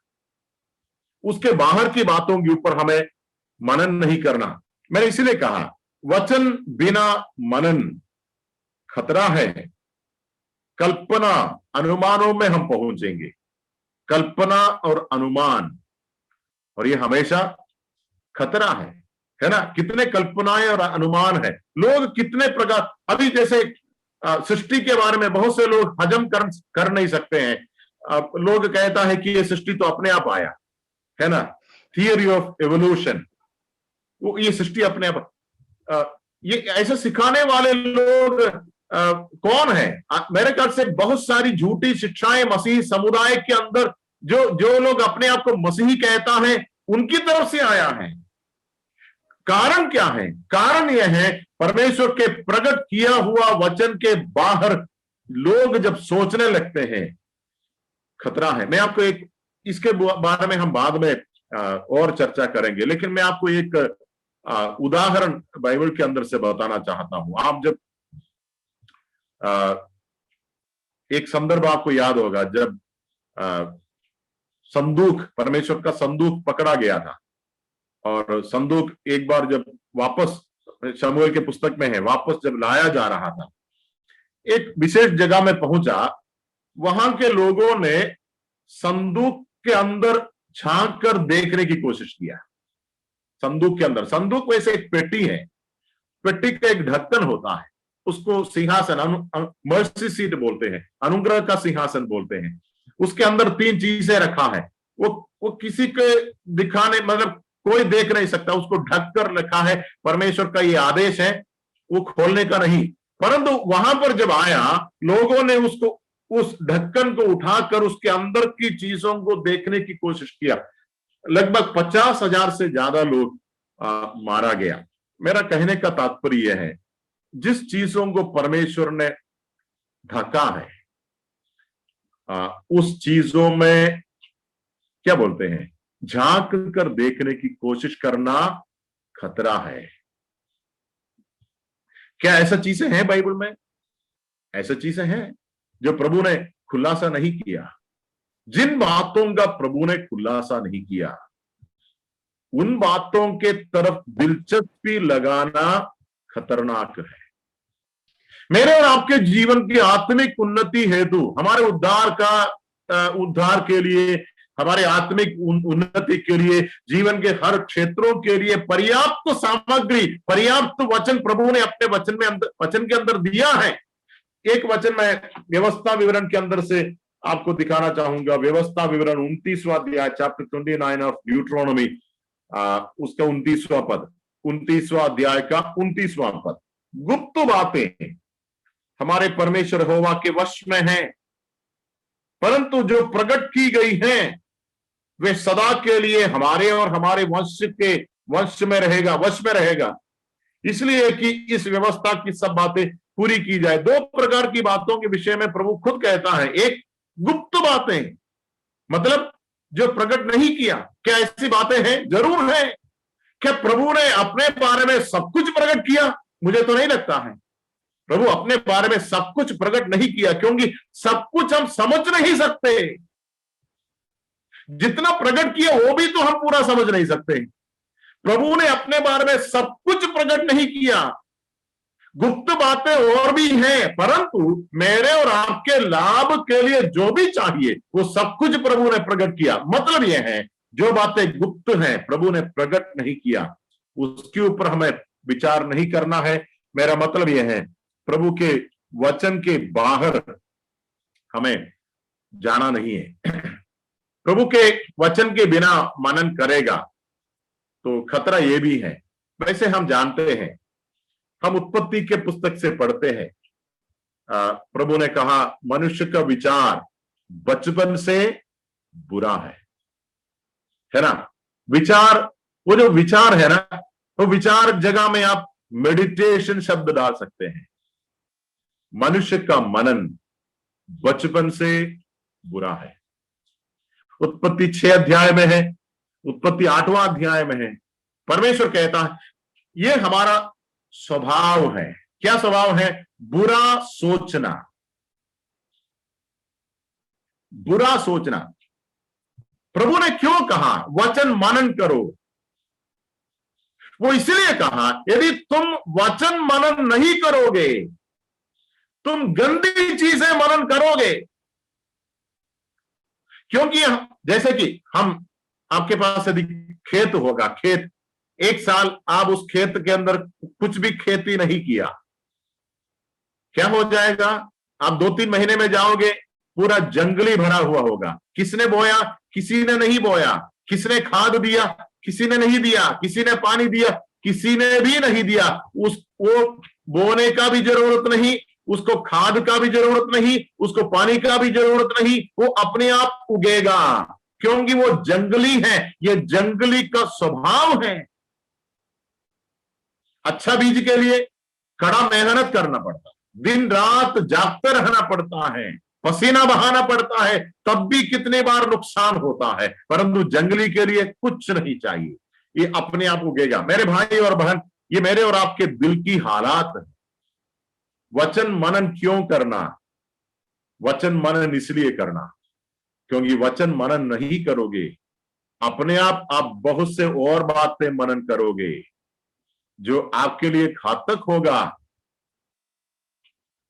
उसके बाहर की बातों के ऊपर हमें मनन नहीं करना। मैंने इसीलिए कहा, वचन बिना मनन खतरा है। कल्पना अनुमानों में हम पहुंचेंगे, कल्पना और अनुमान, और ये हमेशा खतरा है ना। कितने कल्पनाएं और अनुमान है, लोग कितने प्रकार, अभी जैसे सृष्टि के बारे में बहुत से लोग हजम कर नहीं सकते हैं। लोग कहता है कि ये सृष्टि तो अपने आप आया, है ना, थियरी ऑफ एवोल्यूशन, वो ये सृष्टि अपने आप। ये ऐसे सिखाने वाले लोग कौन है? मेरे ख्याल से बहुत सारी झूठी शिक्षाएं मसीही समुदाय के अंदर, जो लोग अपने आप को मसीही कहता है, उनकी तरफ से आया है। कारण क्या है? कारण यह है, परमेश्वर के प्रकट किया हुआ वचन के बाहर लोग जब सोचने लगते हैं, खतरा है। मैं आपको एक, इसके बारे में हम बाद में और चर्चा करेंगे, लेकिन मैं आपको एक उदाहरण बाइबल के अंदर से बताना चाहता हूं। आप जब एक संदर्भ आपको याद होगा, जब संदूक, परमेश्वर का संदूक पकड़ा गया था, और संदूक एक बार जब वापस, शमूएल के पुस्तक में है, वापस जब लाया जा रहा था, एक विशेष जगह में पहुंचा, वहां के लोगों ने संदूक के अंदर झांक कर देखने की कोशिश किया। संदूक के अंदर, संदूक वैसे एक पेटी है, पेटी का एक ढक्कन होता है, उसको सिंहासन, मर्सी सीट बोलते हैं, अनुग्रह का सिंहासन बोलते हैं। उसके अंदर 3 चीजें रखा है। वो किसी के दिखाने, मतलब कोई देख नहीं सकता, उसको ढक कर रखा है। परमेश्वर का ये आदेश है, वो खोलने का नहीं। परंतु वहां पर जब आया, लोगों ने उसको, उस ढक्कन को उठाकर उसके अंदर की चीजों को देखने की कोशिश किया। लगभग 50,000 से ज्यादा लोग मारा गया। मेरा कहने का तात्पर्य यह है, जिस चीजों को परमेश्वर ने ढका है, उस चीजों में क्या बोलते हैं, झांक कर देखने की कोशिश करना खतरा है। क्या ऐसा चीजें हैं बाइबल में? ऐसा चीजें हैं जो प्रभु ने खुलासा नहीं किया। जिन बातों का प्रभु ने खुलासा नहीं किया, उन बातों के तरफ दिलचस्पी लगाना खतरनाक है। मेरे और आपके जीवन की आत्मिक उन्नति हेतु, हमारे उद्धार के लिए, हमारे आत्मिक उन्नति के लिए, जीवन के हर क्षेत्रों के लिए पर्याप्त सामग्री, पर्याप्त वचन प्रभु ने अपने वचन के अंदर दिया है। एक वचन मैं व्यवस्था विवरण के अंदर से आपको दिखाना चाहूंगा। व्यवस्था विवरण 29वां अध्याय, चैप्टर 29 ऑफ ड्यूट्रोनोमी, उसका 29वां पद, 29वां अध्याय का 29वां पद। गुप्त बातें हमारे परमेश्वर यहोवा के वश में हैं, परंतु जो प्रकट की गई हैं वे सदा के लिए हमारे और हमारे वंश में रहेगा, इसलिए कि इस व्यवस्था की सब बातें पूरी की जाए। 2 प्रकार की बातों के विषय में प्रभु खुद कहता है। एक, गुप्त बातें, मतलब जो प्रकट नहीं किया। क्या ऐसी बातें हैं? जरूर है। क्या प्रभु ने अपने बारे में सब कुछ प्रकट किया? मुझे तो नहीं लगता है। प्रभु अपने बारे में सब कुछ प्रकट नहीं किया, क्योंकि सब कुछ हम समझ नहीं सकते। जितना प्रकट किया वो भी तो हम पूरा समझ नहीं सकते। प्रभु ने अपने बारे में सब कुछ प्रकट नहीं किया। गुप्त बातें और भी हैं, परंतु मेरे और आपके लाभ के लिए जो भी चाहिए वो सब कुछ प्रभु ने प्रकट किया। मतलब यह है, जो बातें गुप्त हैं, प्रभु ने प्रकट नहीं किया, उसके ऊपर हमें विचार नहीं करना है। मेरा मतलब यह है, प्रभु के वचन के बाहर हमें जाना नहीं है। प्रभु के वचन के बिना मनन करेगा तो खतरा यह भी है। वैसे हम जानते हैं, हम उत्पत्ति के पुस्तक से पढ़ते हैं, प्रभु ने कहा मनुष्य का विचार बचपन से बुरा है ना। विचार, वो जो विचार है ना, तो विचार जगह में आप मेडिटेशन शब्द डाल सकते हैं। मनुष्य का मनन बचपन से बुरा है। उत्पत्ति 6 अध्याय में है, उत्पत्ति 8वां अध्याय में है। परमेश्वर कहता है ये हमारा स्वभाव है। क्या स्वभाव है? बुरा सोचना। बुरा सोचना। प्रभु ने क्यों कहा वचन मनन करो? वो इसलिए कहा, यदि तुम वचन मनन नहीं करोगे, तुम गंदी चीजें मनन करोगे। क्योंकि जैसे कि हम, आपके पास यदि खेत होगा, खेत, एक साल आप उस खेत के अंदर कुछ भी खेती नहीं किया, क्या हो जाएगा? आप 2-3 महीने में जाओगे, पूरा जंगली भरा हुआ होगा। किसने बोया? किसी ने नहीं बोया। किसने खाद दिया? किसी ने नहीं दिया। किसी ने पानी दिया? किसी ने भी नहीं दिया। वो बोने का भी जरूरत नहीं, उसको खाद का भी जरूरत नहीं, उसको पानी का भी जरूरत नहीं, वो अपने आप उगेगा, क्योंकि वो जंगली है। ये जंगली का स्वभाव है। अच्छा बीज के लिए कड़ा मेहनत करना पड़ता है, दिन रात जागते रहना पड़ता है, पसीना बहाना पड़ता है, तब भी कितने बार नुकसान होता है। परंतु जंगली के लिए कुछ नहीं चाहिए, ये अपने आप उगेगा। मेरे भाई और बहन, ये मेरे और आपके दिल की हालात है। वचन मनन क्यों करना? वचन मनन इसलिए करना क्योंकि वचन मनन नहीं करोगे, अपने आप बहुत से और बातें मनन करोगे जो आपके लिए घातक होगा।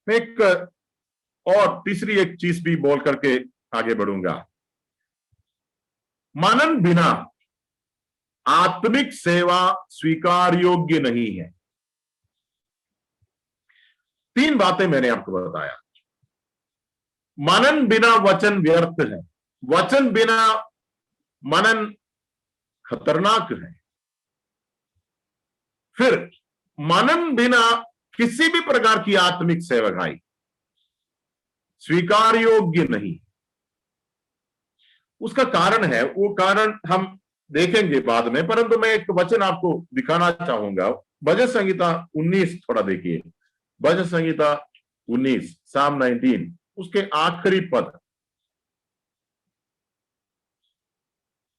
एक और तीसरी एक चीज भी बोल करके आगे बढ़ूंगा। मनन बिना आत्मिक सेवा स्वीकार योग्य नहीं है। 3 बातें मैंने आपको बताया। मनन बिना वचन व्यर्थ है, वचन बिना मनन खतरनाक है, फिर मनन बिना किसी भी प्रकार की आत्मिक सेवकाई स्वीकार योग्य नहीं। उसका कारण है, वो कारण हम देखेंगे बाद में, परंतु मैं एक वचन आपको दिखाना चाहूंगा। भजन संहिता 19 थोड़ा देखिए, भजन संहिता 19 साम 19 उसके आखिरी पद,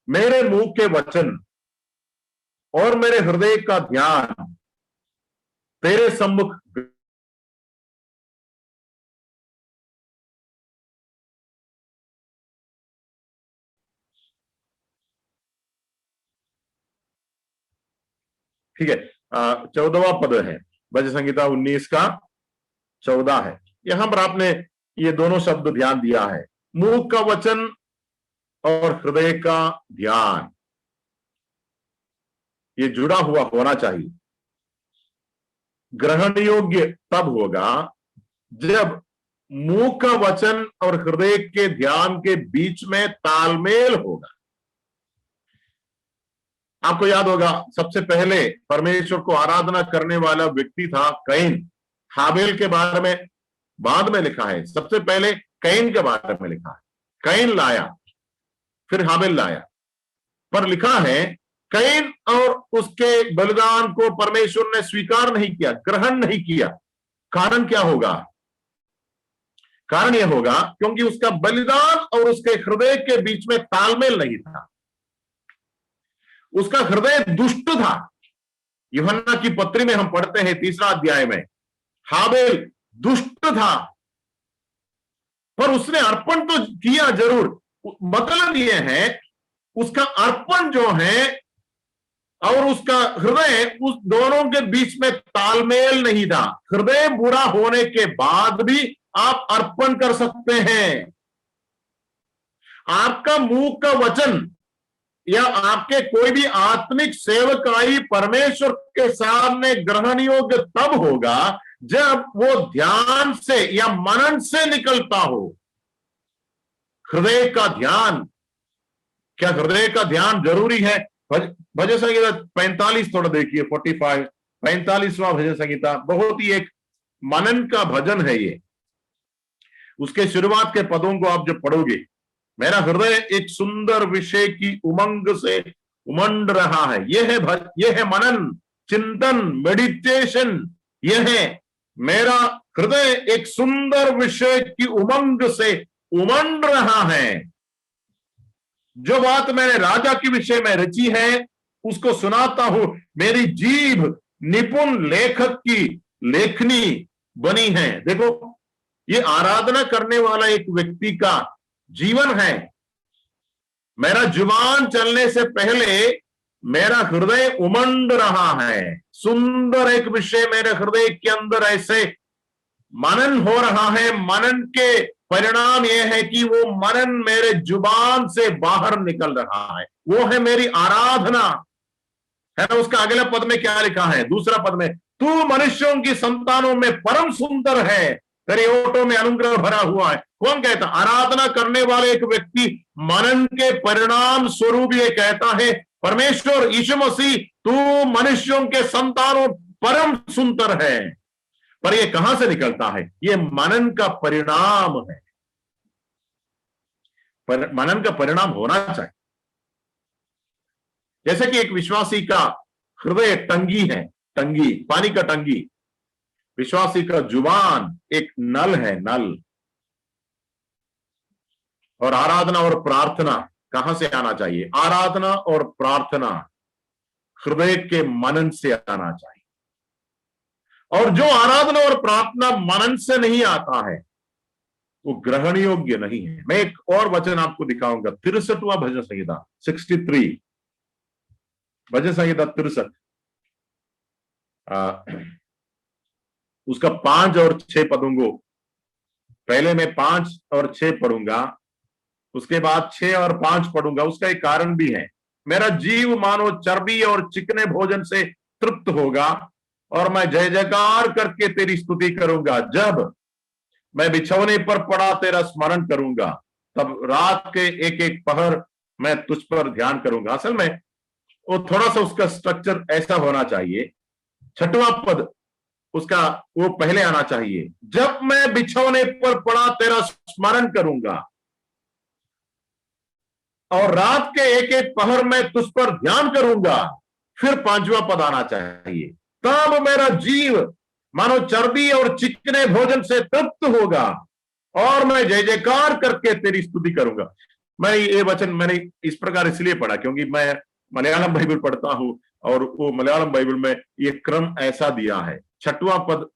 मेरे मुंह के वचन और मेरे हृदय का ध्यान तेरे सम्मुख ठीक है। 14वां पद है, भजन संहिता 19 का 14 है। यहां पर आपने ये दोनों शब्द ध्यान दिया है, मुंह का वचन और हृदय का ध्यान, ये जुड़ा हुआ होना चाहिए। ग्रहण योग्य तब होगा जब मुंह का वचन और हृदय के ध्यान के बीच में तालमेल होगा। आपको याद होगा, सबसे पहले परमेश्वर को आराधना करने वाला व्यक्ति था कैन। हाबेल के बारे में बाद में लिखा है, सबसे पहले कैन के बारे में लिखा है। कैन लाया, फिर हाबेल लाया, पर लिखा है कैन और उसके बलिदान को परमेश्वर ने स्वीकार नहीं किया, ग्रहण नहीं किया। कारण क्या होगा? कारण यह होगा क्योंकि उसका बलिदान और उसके हृदय के बीच में तालमेल नहीं था। उसका हृदय दुष्ट था। यूहन्ना की पत्री में हम पढ़ते हैं 3 अध्याय में, हाबेल दुष्ट था, पर उसने अर्पण तो किया जरूर। मतलब यह है उसका अर्पण जो है और उसका हृदय, उस दोनों के बीच में तालमेल नहीं था। हृदय बुरा होने के बाद भी आप अर्पण कर सकते हैं। आपका मुंह का वचन या आपके कोई भी आत्मिक सेवकाई परमेश्वर के सामने ग्रहण योग्य तब होगा जब वो ध्यान से या मनन से निकलता हो। हृदय का ध्यान, क्या हृदय का ध्यान जरूरी है? भजन संहिता 45 थोड़ा देखिए, 45 45वां भजन संहिता, बहुत ही एक मनन का भजन है ये। उसके शुरुआत के पदों को आप जब पढ़ोगे, मेरा हृदय एक सुंदर विषय की उमंग से उमंड रहा है। यह है मनन, चिंतन, मेडिटेशन। यह है मेरा हृदय एक सुंदर विषय की उमंग से उमंड रहा है। जो बात मैंने राजा के विषय में रची है उसको सुनाता हूं। मेरी जीभ निपुण लेखक की लेखनी बनी है। देखो, ये आराधना करने वाला एक व्यक्ति का जीवन है। मेरा जुबान चलने से पहले मेरा हृदय उमंड रहा है। सुंदर एक विषय मेरे हृदय के अंदर ऐसे मनन हो रहा है। मनन के परिणाम यह है कि वो मनन मेरे जुबान से बाहर निकल रहा है। वो है मेरी आराधना, है ना। उसका अगला पद में क्या लिखा है? दूसरा पद में, तू मनुष्यों की संतानों में परम सुंदर है, तेरे ओठों में अनुग्रह भरा हुआ है। कौन कहता? आराधना करने वाले एक व्यक्ति मनन के परिणाम स्वरूप ये कहता है, परमेश्वर यीशु मसीह तू मनुष्यों के संतानों परम सुंदर है। पर ये कहां से निकलता है? ये मनन का परिणाम है। मनन का परिणाम होना चाहिए। जैसे कि एक विश्वासी का हृदय टंकी है, टंकी, पानी का टंकी। विश्वासी का जुबान एक नल है, नल। और आराधना और प्रार्थना कहां से आना चाहिए? आराधना और प्रार्थना हृदय के मनन से आना चाहिए। और जो आराधना और प्रार्थना मनन से नहीं आता है वो ग्रहण योग्य नहीं है। मैं एक और वचन आपको दिखाऊंगा, 63वां भजन संहिता 63, भजन संहिता 63, उसका 5 और 6 पदों को पहले मैं 5 और 6 पढ़ूंगा, उसके बाद 6 और 5 पढ़ूंगा। उसका एक कारण भी है। मेरा जीव मानो चर्बी और चिकने भोजन से तृप्त होगा और मैं जय जयकार करके तेरी स्तुति करूंगा। जब मैं बिछौने पर पड़ा तेरा स्मरण करूंगा, तब रात के एक एक पहर मैं तुझ पर ध्यान करूंगा। असल में वो थोड़ा सा उसका स्ट्रक्चर ऐसा होना चाहिए, छठवां पद उसका वो पहले आना चाहिए, जब मैं बिछौने पर पड़ा तेरा स्मरण करूंगा, और रात के एक एक पहर में तुझ पर ध्यान करूंगा। फिर पांचवा पद आना चाहिए, तब मेरा जीव मानो चर्बी और चिकने भोजन से तृप्त होगा, और मैं जय जयकार करके तेरी स्तुति करूंगा। मैं ये वचन मैंने इस प्रकार इसलिए पढ़ा क्योंकि मैं मलयालम बाइबल पढ़ता हूं, और वो मलयालम बाइबल में ये क्रम ऐसा दिया है, छठवां पद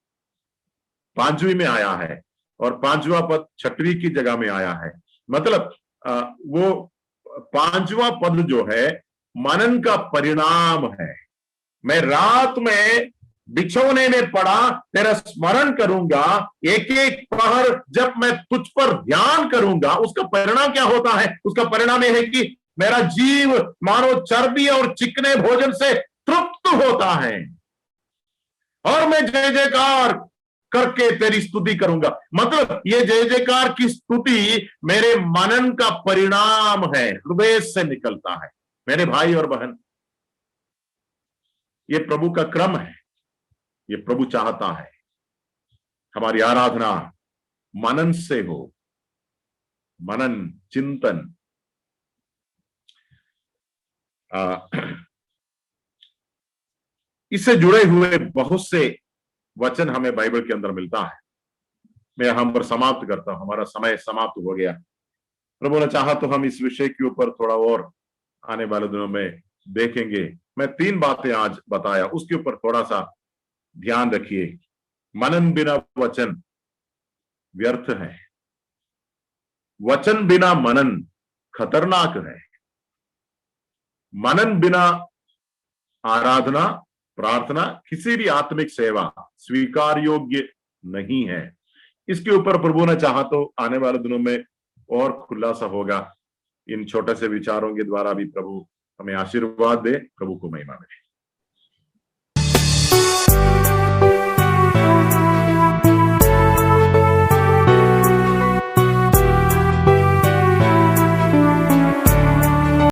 पांचवी में आया है और पांचवा पद छठवीं की जगह में आया है। मतलब वो पांचवा पद जो है मनन का परिणाम है। मैं रात में बिछौने में पड़ा तेरा स्मरण करूंगा, एक एक पहर जब मैं तुझ पर ध्यान करूंगा। उसका परिणाम क्या होता है? उसका परिणाम यह है कि मेरा जीव मानो चर्बी और चिकने भोजन से तृप्त होता है, और मैं जय जयकार करके तेरी स्तुति करूंगा। मतलब ये जय जयकार की स्तुति मेरे मनन का परिणाम है, हृदय से निकलता है। मेरे भाई और बहन, ये प्रभु का क्रम है, ये प्रभु चाहता है हमारी आराधना मनन से हो, मनन चिंतन। इससे जुड़े हुए बहुत से वचन हमें बाइबल के अंदर मिलता है। मैं हम पर समाप्त करता हूं, हमारा समय समाप्त हो गया। प्रभु ने चाहा तो हम इस विषय के ऊपर थोड़ा और आने वाले दिनों में देखेंगे। मैं 3 बातें आज बताया, उसके ऊपर थोड़ा सा ध्यान रखिए। मनन बिना वचन व्यर्थ है, वचन बिना मनन खतरनाक है, मनन बिना आराधना प्रार्थना किसी भी आत्मिक सेवा स्वीकार योग्य नहीं है। इसके ऊपर प्रभु ने चाहा तो आने वाले दिनों में और खुलासा होगा। इन छोटे से विचारों के द्वारा भी प्रभु हमें आशीर्वाद दे। प्रभु को महिमा मिले।